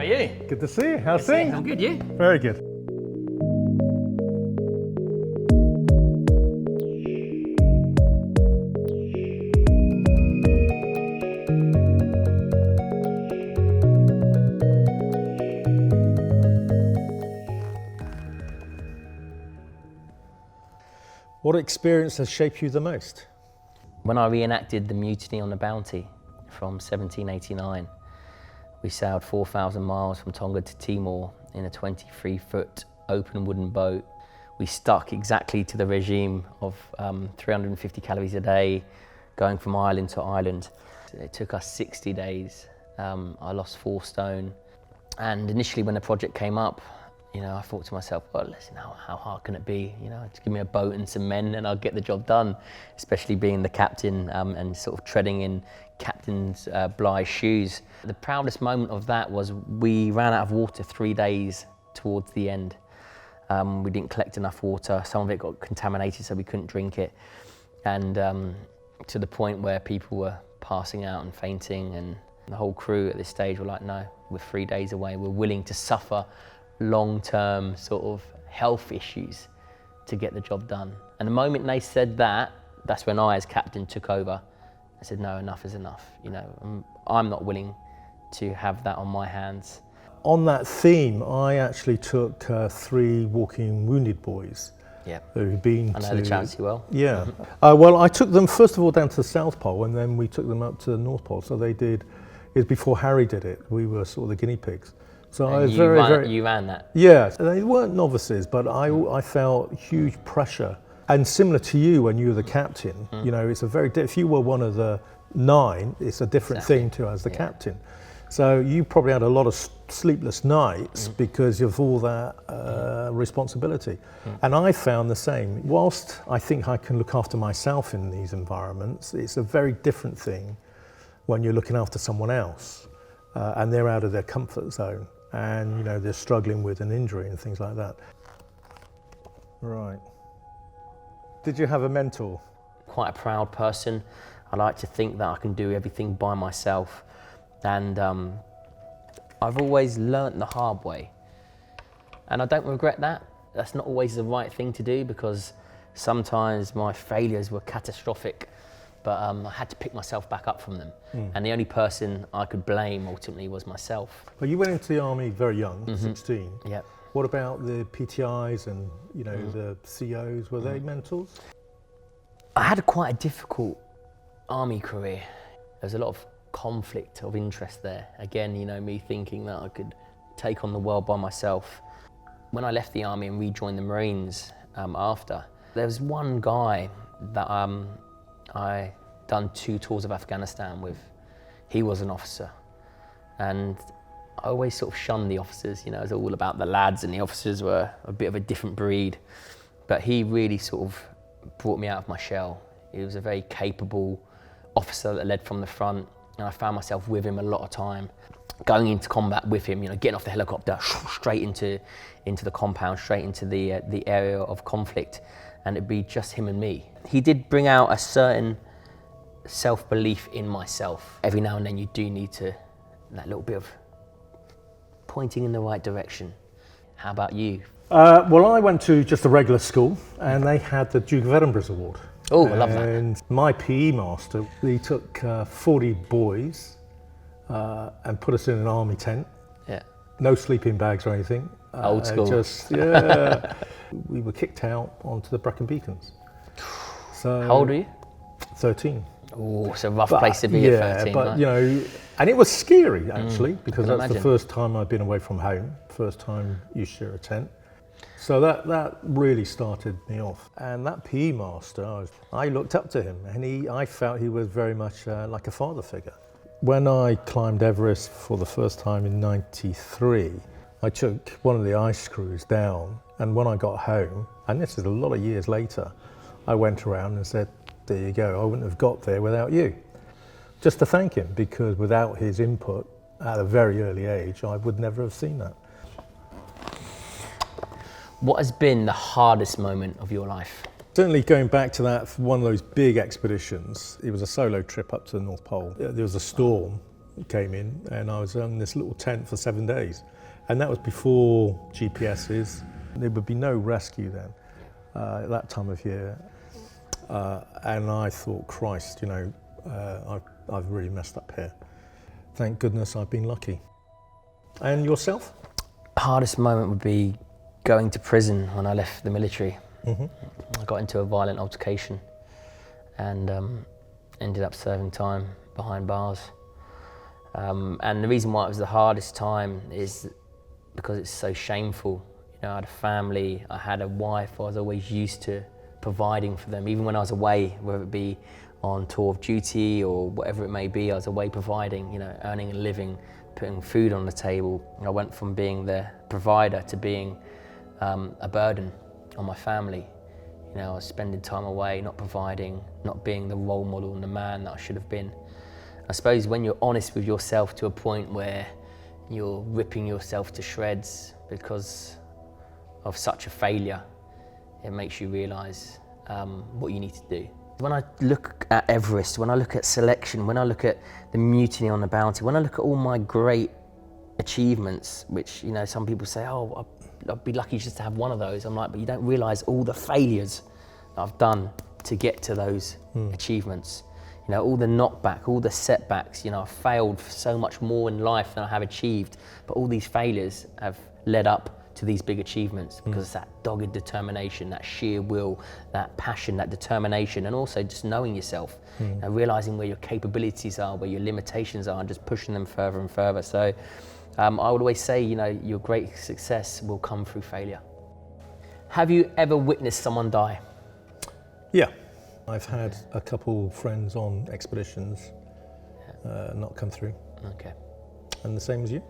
are you? Good to see you. How's things? I'm good, you? Very good. What experience has shaped you the most? When I reenacted the mutiny on the Bounty from 1789, we sailed 4,000 miles from Tonga to Timor in a 23-foot open wooden boat. We stuck exactly to the regime of 350 calories a day, going from island to island. It took us 60 days. I lost 4 stone. And initially when the project came up, I thought to myself, well, listen, how hard can it be? Just give me a boat and some men and I'll get the job done, especially being the captain and sort of treading in Captain's Bligh's shoes. The proudest moment of that was we ran out of water 3 days towards the end. We didn't collect enough water. Some of it got contaminated, so we couldn't drink it. And to the point where people were passing out and fainting, and the whole crew at this stage were like, no, we're 3 days away. We're willing to suffer long-term sort of health issues to get the job done. And the moment they said that, that's when I, as captain, took over. I said, no, enough is enough. I'm not willing to have that on my hands. On that theme, I actually took 3 walking wounded boys. Yeah. Who've been I know the Chancellor well. Yeah. Well, I took them first of all down to the South Pole, and then we took them up to the North Pole. So it was before Harry did it. We were sort of the guinea pigs. So and I was you ran that? Yeah, they weren't novices, but I felt huge pressure. And similar to you when you were the captain, it's if you were one of the 9, it's a different thing to as the captain. So you probably had a lot of sleepless nights because of all that responsibility. And I found the same. Whilst I think I can look after myself in these environments, it's a very different thing when you're looking after someone else and they're out of their comfort zone. And they're struggling with an injury and things like that. Right. Did you have a mentor? Quite a proud person. I like to think that I can do everything by myself. And I've always learnt the hard way. And I don't regret that. That's not always the right thing to do, because sometimes my failures were catastrophic. But I had to pick myself back up from them. And the only person I could blame ultimately was myself. Well, you went into the army very young, 16. Yeah. What about the PTIs and the COs? Were they mentors? I had quite a difficult army career. There was a lot of conflict of interest there. Again, me thinking that I could take on the world by myself. When I left the army and rejoined the Marines after, there was one guy that I done 2 tours of Afghanistan with. He was an officer, and I always sort of shunned the officers. It was all about the lads, and the officers were a bit of a different breed. But he really sort of brought me out of my shell. He was a very capable officer that led from the front, and I found myself with him a lot of time, going into combat with him. Getting off the helicopter, straight into the compound, straight into the area of conflict, and it'd be just him and me. He did bring out a certain self-belief in myself. Every now and then you do need that little bit of pointing in the right direction. How about you? Well, I went to just a regular school, and they had the Duke of Edinburgh's Award. Oh, I love that. And my PE master, he took 40 boys and put us in an army tent. Yeah. No sleeping bags or anything. Old school. We were kicked out onto the Brecon Beacons. So how old were you? 13. Oh, it's a rough place to be at 13. But and it was scary actually, because that's the first time I'd been away from home, first time you share a tent. So that really started me off. And that PE master, I looked up to him, and I felt he was very much like a father figure. When I climbed Everest for the first time in '93, I took one of the ice screws down, and when I got home, and this is a lot of years later, I went around and said, there you go, I wouldn't have got there without you. Just to thank him, because without his input at a very early age, I would never have seen that. What has been the hardest moment of your life? Certainly going back to one of those big expeditions, it was a solo trip up to the North Pole. There was a storm came in, and I was in this little tent for 7 days. And that was before GPSs. There would be no rescue then at that time of year. And I thought, Christ, I've really messed up here. Thank goodness I've been lucky. And yourself? Hardest moment would be going to prison when I left the military. Mm-hmm. I got into a violent altercation and ended up serving time behind bars. And the reason why it was the hardest time is because it's so shameful. I had a family, I had a wife, I was always used to providing for them. Even when I was away, whether it be on tour of duty or whatever it may be, I was away providing, earning a living, putting food on the table. I went from being the provider to being a burden on my family. I was spending time away, not providing, not being the role model and the man that I should have been. I suppose when you're honest with yourself to a point where you're ripping yourself to shreds because of such a failure, it makes you realise what you need to do. When I look at Everest, when I look at selection, when I look at the mutiny on the Bounty, when I look at all my great achievements, which some people say, oh, I'd be lucky just to have one of those. I'm like, but you don't realise all the failures that I've done to get to those achievements. All the knockback, all the setbacks. I've failed for so much more in life than I have achieved, but all these failures have led up to these big achievements because it's that dogged determination, that sheer will, that passion, that determination, and also just knowing yourself, realising where your capabilities are, where your limitations are, and just pushing them further and further. So I would always say, your great success will come through failure. Have you ever witnessed someone die? Yeah. I've had a couple friends on expeditions not come through. Okay. And the same as you?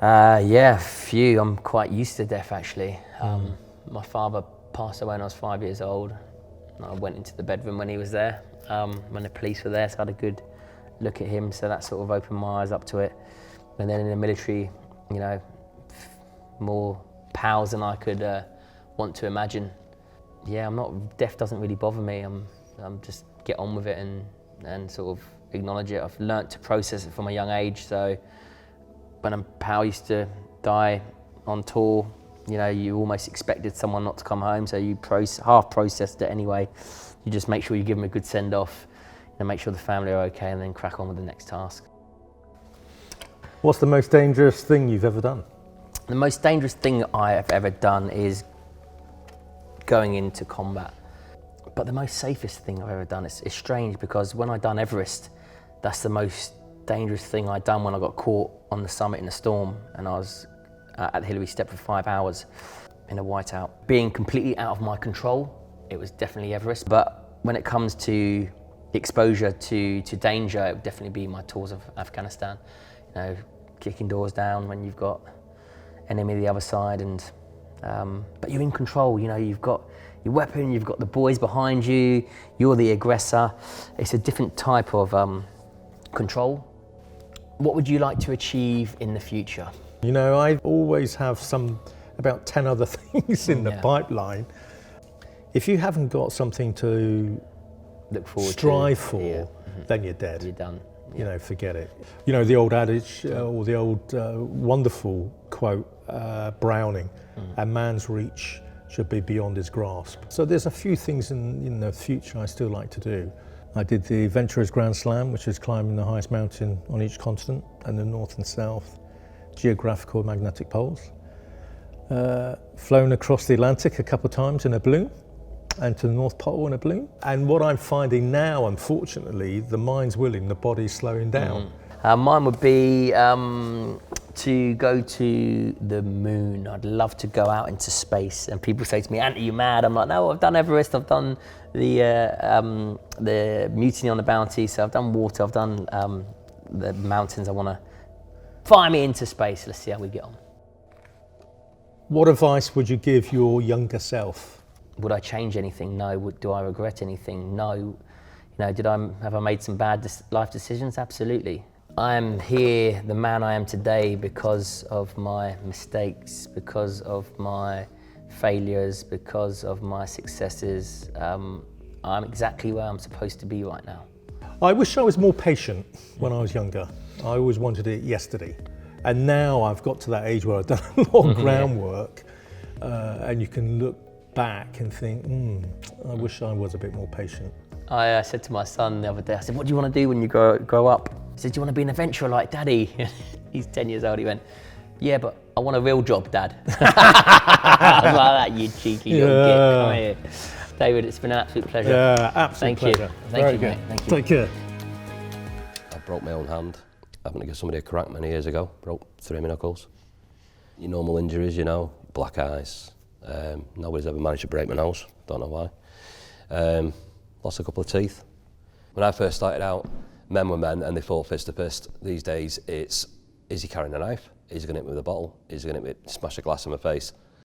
Yeah, few. I'm quite used to death, actually. My father passed away when I was 5 years old. I went into the bedroom when he was there, when the police were there, so I had a good look at him, so that sort of opened my eyes up to it. And then in the military, more pals than I could want to imagine. Yeah, death doesn't really bother me. I'm just get on with it and sort of acknowledge it. I've learnt to process it from a young age, so when a pal used to die on tour, you almost expected someone not to come home, so you half processed it anyway. You just make sure you give them a good send-off, make sure the family are okay, and then crack on with the next task. What's the most dangerous thing you've ever done? The most dangerous thing I have ever done is going into combat. But the most safest thing I've ever done, it's strange because when I done Everest, that's the most dangerous thing I'd done when I got caught on the summit in a storm and I was at the Hillary Step for 5 hours in a whiteout. Being completely out of my control, it was definitely Everest. But when it comes to exposure to danger, it would definitely be my tours of Afghanistan. Kicking doors down when you've got enemy the other side, and but you're in control. You've got your weapon, you've got the boys behind you, you're the aggressor. It's a different type of control. What would you like to achieve in the future? I always have about 10 other things in the pipeline. If you haven't got something to look forward strive for, then you're dead. You're done. Forget it. The old adage, or the old wonderful quote, Browning, a man's reach should be beyond his grasp. So there's a few things in the future I still like to do. I did the Adventurers Grand Slam, which is climbing the highest mountain on each continent, and the north and south geographical magnetic poles. Flown across the Atlantic a couple of times in a balloon, and to the North Pole in a balloon. And what I'm finding now, unfortunately, the mind's willing, the body's slowing down. Mine would be to go to the moon. I'd love to go out into space. And people say to me, "Ant, are you mad?" I'm like, no, I've done Everest, I've done the mutiny on the Bounty, so I've done water, I've done the mountains. I want to fire me into space. Let's see how we get on. What advice would you give your younger self? Would I change anything? No. Do I regret anything? No. Have I made some bad life decisions? Absolutely. I am here, the man I am today, because of my mistakes, because of my failures, because of my successes. I'm exactly where I'm supposed to be right now. I wish I was more patient when I was younger. I always wanted it yesterday. And now I've got to that age where I've done a lot of groundwork, and you can look back and think, I wish I was a bit more patient. I said to my son the other day, I said, what do you want to do when you grow up? He said, do you want to be an adventurer like Daddy? He's 10 years old. He went, yeah, but I want a real job, Dad. I was like, that you cheeky little git, come here. David, it's been an absolute pleasure. Yeah, absolute pleasure. Thank you, mate. Thank you. Take care. I broke my own hand having to give somebody a crack many years ago. Broke 3 of my knuckles. Your normal injuries, you know, black eyes. Nobody's ever managed to break my nose, don't know why. Lost a couple of teeth. When I first started out, men were men and they fought fist to fist. These days it's, is he carrying a knife? Is he going to hit me with a bottle? Is he going to smash a glass in my face?